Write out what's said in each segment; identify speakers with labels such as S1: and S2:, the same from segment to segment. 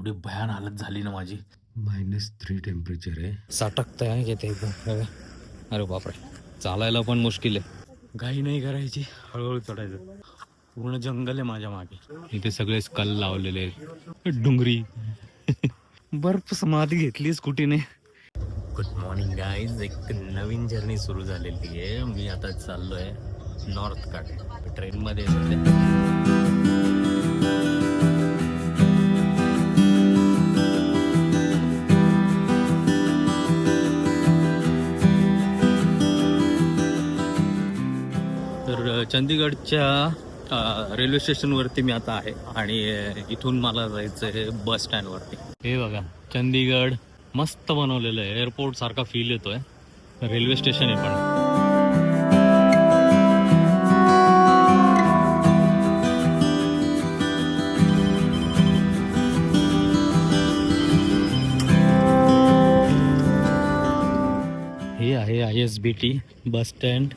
S1: एवढी भयान हालत झाली ना माझी.
S2: -3 टेम्परेचर आहे.
S1: सटकतंय आहे घेते एकदम बघा. अरे बापरे, चालायला पण मुश्किल आहे. घाई नाही करायची, हळूहळू चढायचं. पूर्ण जंगल आहे माझ्या मागे. इथे सगळे स्कल लावलेले आहेत, डुंगरी. बर्फ समाधी घेतली स्कूटीने. गुड मॉर्निंग गाईज, एक नवीन जर्नी सुरू झालेली आहे. मी आता चाललोय नॉर्थ कडे ट्रेनमध्ये. तर चंदीगडच्या रेल्वे स्टेशनवरती मी आता आहे आणि इथून मला जायचं आहे बस स्टँडवरती. हे बघा, चंदीगड मस्त बनवलेलं आहे, एअरपोर्ट सारखा फील येतोय. रेल्वे स्टेशन आहे पण. हे आहे ISBT बस स्टँड.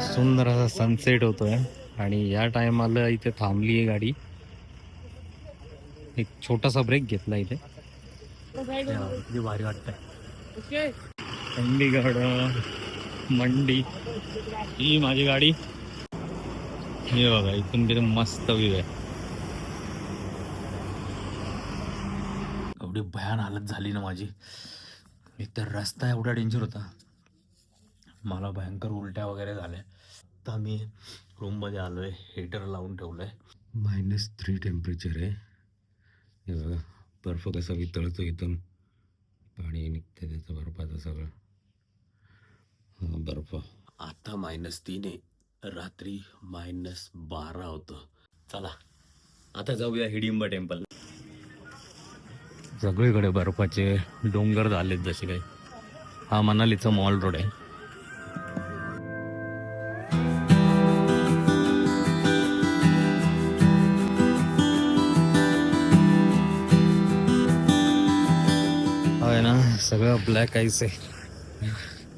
S1: सुंदर असा सनसेट होतोय आणि या टायमाला इथे थांबली आहे गाडी. एक छोटासा ब्रेक घेतला इथे. किती भारी वाटतंय. चंदीगड मंडी, ही माझी गाडी. हे बघा, इथून किती मस्त व्ह्यू आहे. एवढी भयान हालत झाली ना माझी. एक तर रस्ता एवढा डेंजर होता, मला भयंकर उलट्या वगैरे झाल्या. तर मी रूममध्ये आलो आहे, हीटर लावून ठेवलं आहे.
S2: -3 टेम्परेचर आहे. हे बघा, बर्फ कसा वितळतो, इथून पाणी निघते त्याचं बर्फाचं सगळं. बर्फ
S1: आता -3 आहे, रात्री -12 होतं. चला आता जाऊया हिडिंबा टेम्पल. सगळीकडे बर्फाचे डोंगर झालेत जसे काही. हा मनालीचा मॉल रोड आहे. आहे ना, सगळं ब्लॅक आईस आहे,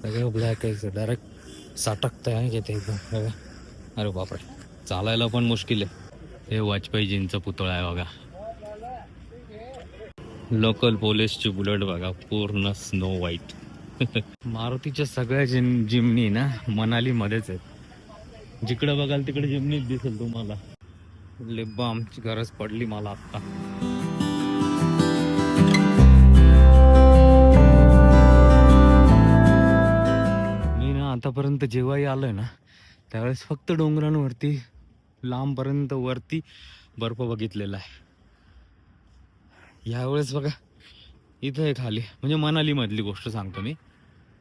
S1: सगळं ब्लॅक आईस आहे. डायरेक्ट सटकतंय आहे घेते एकदम बघा. अरे बापरे, चालायला पण मुश्किल आहे. हे वाजपेयीजींचा पुतळा आहे बघा. लोकल पोलीसची बुलेट बघा, पूर्ण स्नो व्हाईट. मारुतीच्या सगळ्या जिमनी ना मनाली मध्येच आहेत. जिकडे बघाल तिकडे जिमनीच दिसेल तुम्हाला. लिप बामची गरज पडली मला आत्ता. मी ना आतापर्यंत जेव्हाही आलोय ना त्यावेळेस फक्त डोंगरांवरती लांबपर्यंत वरती बर्फ बघितलेला आहे. यावेळेस बघा इथं आहे खाली, म्हणजे मनाली मधली गोष्ट सांगतो मी.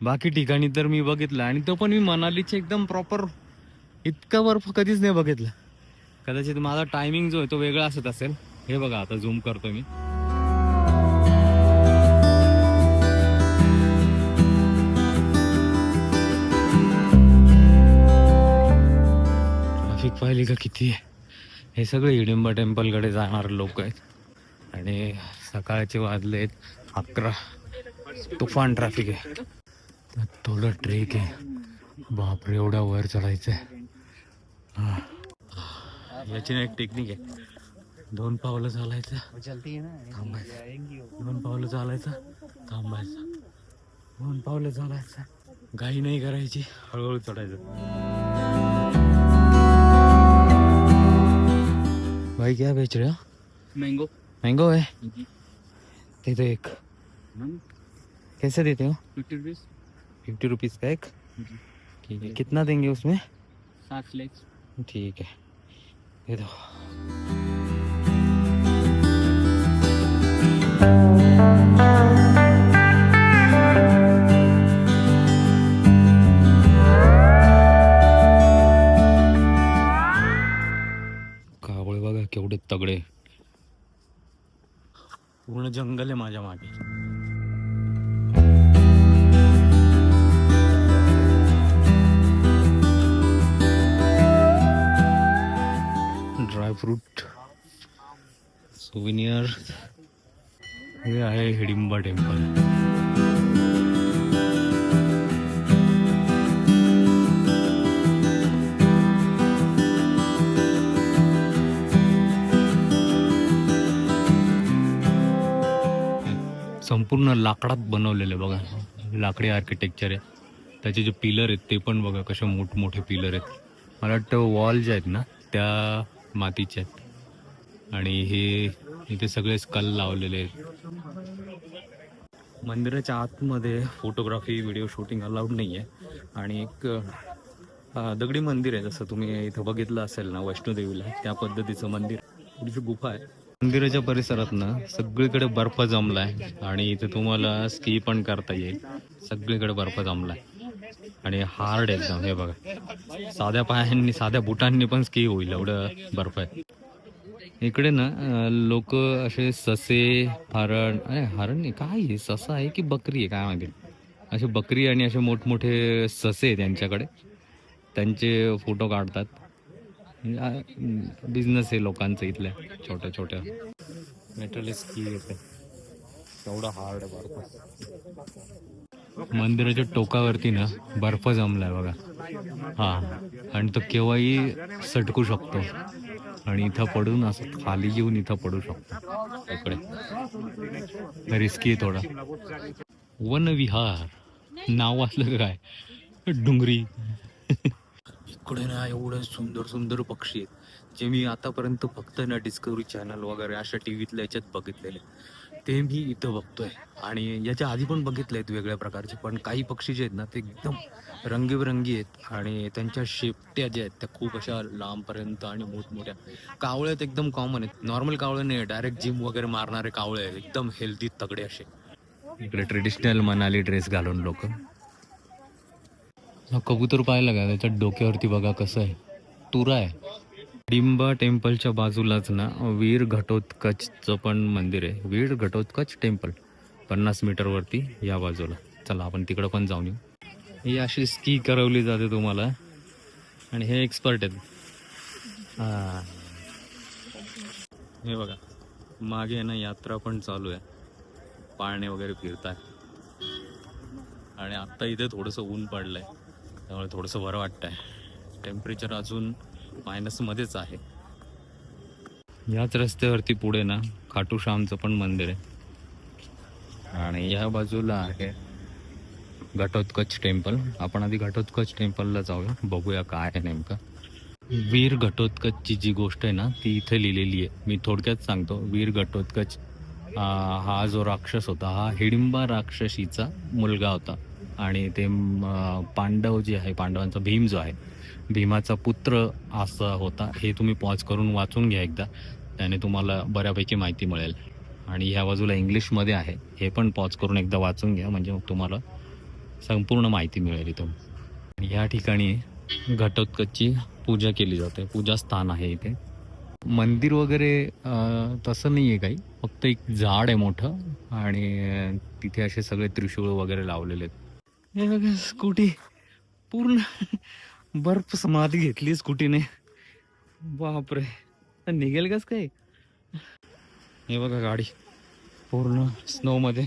S1: बाकी ठिकाणी तर मी बघितलं, आणि तो पण मी मनालीचे एकदम प्रॉपर इतका बर्फ कधीच नाही बघितला. कदाचित माझा टायमिंग जो आहे तो वेगळा असत असेल. हे बघा, आता झूम करतो मी. ट्रॅफिक पाहिली का किती आहे. हे सगळे हिडिंबा टेम्पलकडे जाणारे लोक आहेत आणि सकाळचे वाजले 11. तुफान ट्रॅफिक आहे. थोडं ट्रेक आहे. बापरे, एवढ्या वर चढायचं आहे. याची ना एक टेक्निक आहे. 2 पावलं चालायचं, थांबायचं. 2 पावलं चालायचं, थांबायचं. 2 पावलं चालायचं, घाई नाही करायची, हळूहळू चढायचं. भाई क्या बेच रहे हो?
S3: मैंगो
S1: मैंगो है, दे दो एक. कैसे देते हो?
S3: 50 रुपीज.
S1: 50 रुपीज़ का एक. ठीक है, कितना देंगे उसमें?
S3: 7 फ्लेक्स.
S1: ठीक है, दे दो. कावळे बघा केवढे तगडे. पूर्ण जंगल आहे माझ्या मागे. Dry fruit souvenir. हे आहे हिडिंबा टेम्पल. संपूर्ण लाकडात बनवलेलं आहे बघा, लाकडी आर्किटेक्चर आहे. त्याचे जे पिलर आहेत ते पण बघा कसे मोठमोठे पिलर आहेत. मला वाटतं वॉल जे आहेत ना त्या मातीचे आहेत. आणि हे इथे सगळे स्कल लावलेले आहेत. मंदिराच्या आतमध्ये फोटोग्राफी व्हिडिओ शूटिंग अलाउड नाही आहे. आणि एक दगडी मंदिर आहे, जसं तुम्ही इथं बघितलं असेल ना वैष्णोदेवीला, त्या पद्धतीचं मंदिर. थोडीशी गुफा आहे. मंदिराच्या परिसरात ना सगळीकडे बर्फ जमलाय आणि इथे तुम्हाला स्की पण करता येईल. सगळीकडे बर्फ जमलाय आणि हार्ड एकदम. हे बघा, साध्या पायांनी साध्या बुटांनी पण स्की होईल एवढं बर्फ आहे. इकडे ना लोक असे ससे, हरण, हरण नाही काय आहे, ससा आहे की बकरी आहे काय माहिती, असे बकरी आणि असे मोठमोठे ससे आहे त्यांच्याकडे, त्यांचे फोटो काढतात. बिझनेस आहे लोकांचं इथल्या छोट्या छोट्या. मेटल स्की येते एवढा हार्ड आहे बर्फ. मंदिराच्या टोकावरती ना बर्फ जमलाय बघा. हा, आणि तो केव्हाही सटकू शकतो आणि इथं पडून असं खाली येऊन इथं पडू शकतो. इकडे रिस्की आहे थोडा. वनविहार नाव असलं काय, डुंगरी. इकडे ना एवढं सुंदर सुंदर पक्षी आहेत जे मी आतापर्यंत फक्त ना डिस्कवरी चॅनल वगैरे अशा टी व्हीतल्या याच्यात बघितलेले, ते मी इथं बघतोय. आणि याच्या आधी पण बघितले आहेत वेगळ्या प्रकारचे, पण काही पक्षी जे आहेत ना ते एकदम रंगीबेरंगी आहेत आणि त्यांच्या शेपट्या ज्या आहेत त्या खूप अशा लांबपर्यंत आणि मोठमोठ्या. कावळ्यात एकदम कॉमन आहेत, नॉर्मल कावळे नाही, डायरेक्ट जिम वगैरे मारणारे कावळे आहेत, एकदम हेल्दी तगडे असे. इकडे ट्रेडिशनल मनाली ड्रेस घालून लोक. कबूतर पाहिलं का, त्याच्या डोक्यावरती बघा कसं आहे, तुरा आहे. हिडिंबा टेम्पलच्या बाजूलाच ना वीर घटोत्कचचं पण मंदिर आहे. वीर घटोत्कच टेम्पल 50 मीटरवरती या बाजूला. चला आपण तिकडं पण जाऊन येऊ. ही अशी स्की करवली जाते तुम्हाला आणि हे एक्सपर्ट आहेत. हां, हे बघा मागे ना यात्रा पण चालू आहे, पाळणे वगैरे फिरतात. आणि आत्ता इथे थोडंसं ऊन पडलंय त्यामुळे थोडंसं बरं वाटतंय. टेम्परेचर अजून मायनसमध्येच आहे. याच रस्त्यावरती पुढे ना खाटू श्यामचं पण मंदिर आहे आणि या बाजूला आहे घटोत्कच टेम्पल. आपण आधी घटोत्कच टेम्पलला जाऊया, बघूया काय आहे नेमकं. वीर घटोत्कचची जी गोष्ट आहे ना ती इथे लिहिलेली आहे. मी थोडक्यात सांगतो. वीर घटोत्कच हा जो राक्षस होता हा हिडिंबा राक्षसीचा मुलगा होता आणि ते पांडव जे आहे, पांडवांचा भीम जो आहे, भीमाचा पुत्र असा होता. हे तुम्ही पॉज करून वाचून घ्या एकदा, त्याने तुम्हाला बऱ्यापैकी माहिती मिळेल. आणि ह्या बाजूला इंग्लिशमध्ये आहे, हे पण पॉज करून एकदा वाचून घ्या म्हणजे मग तुम्हाला संपूर्ण माहिती मिळेल इथून. या ठिकाणी घटोत्कचची पूजा केली जाते, पूजास्थान आहे इथे. मंदिर वगैरे तसं नाही आहे काही, फक्त एक झाड आहे मोठं आणि तिथे असे सगळे त्रिशूळ वगैरे लावलेले आहेत. हे बघा स्कूटी पूर्ण बर्फ समाधी घेतली स्कूटीने. बापरे, निघेल कस काय. हे बघा गाडी पूर्ण स्नो मध्ये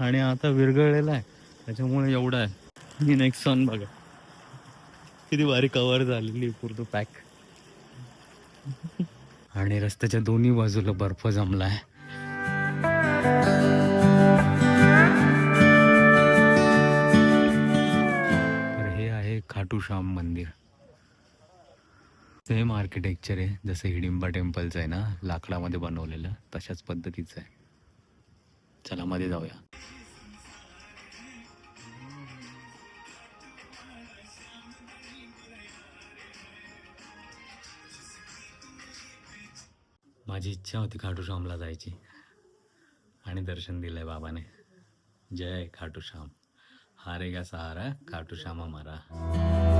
S1: आणि आता विरघळलेला आहे त्याच्यामुळे एवढा आहे. ही नेक्सॉन बघा किती भारी कव्हर झालेली पूर्ण पॅक. आणि रस्त्याच्या दोन्ही बाजूला बर्फ जमलाय. तर हे आहे खाटू श्याम मंदिर. सेम आर्किटेक्चर आहे जसं हिडिंबा टेम्पलचं आहे ना, लाकडामध्ये बनवलेलं तशाच पद्धतीचं आहे. चला मध्ये जाऊया. माझी इच्छा होती खाटू श्यामला जायची आणि दर्शन दिलंय बाबाने. जय खाटू श्याम, हारेगा सहारा खाटू श्याम हमारा.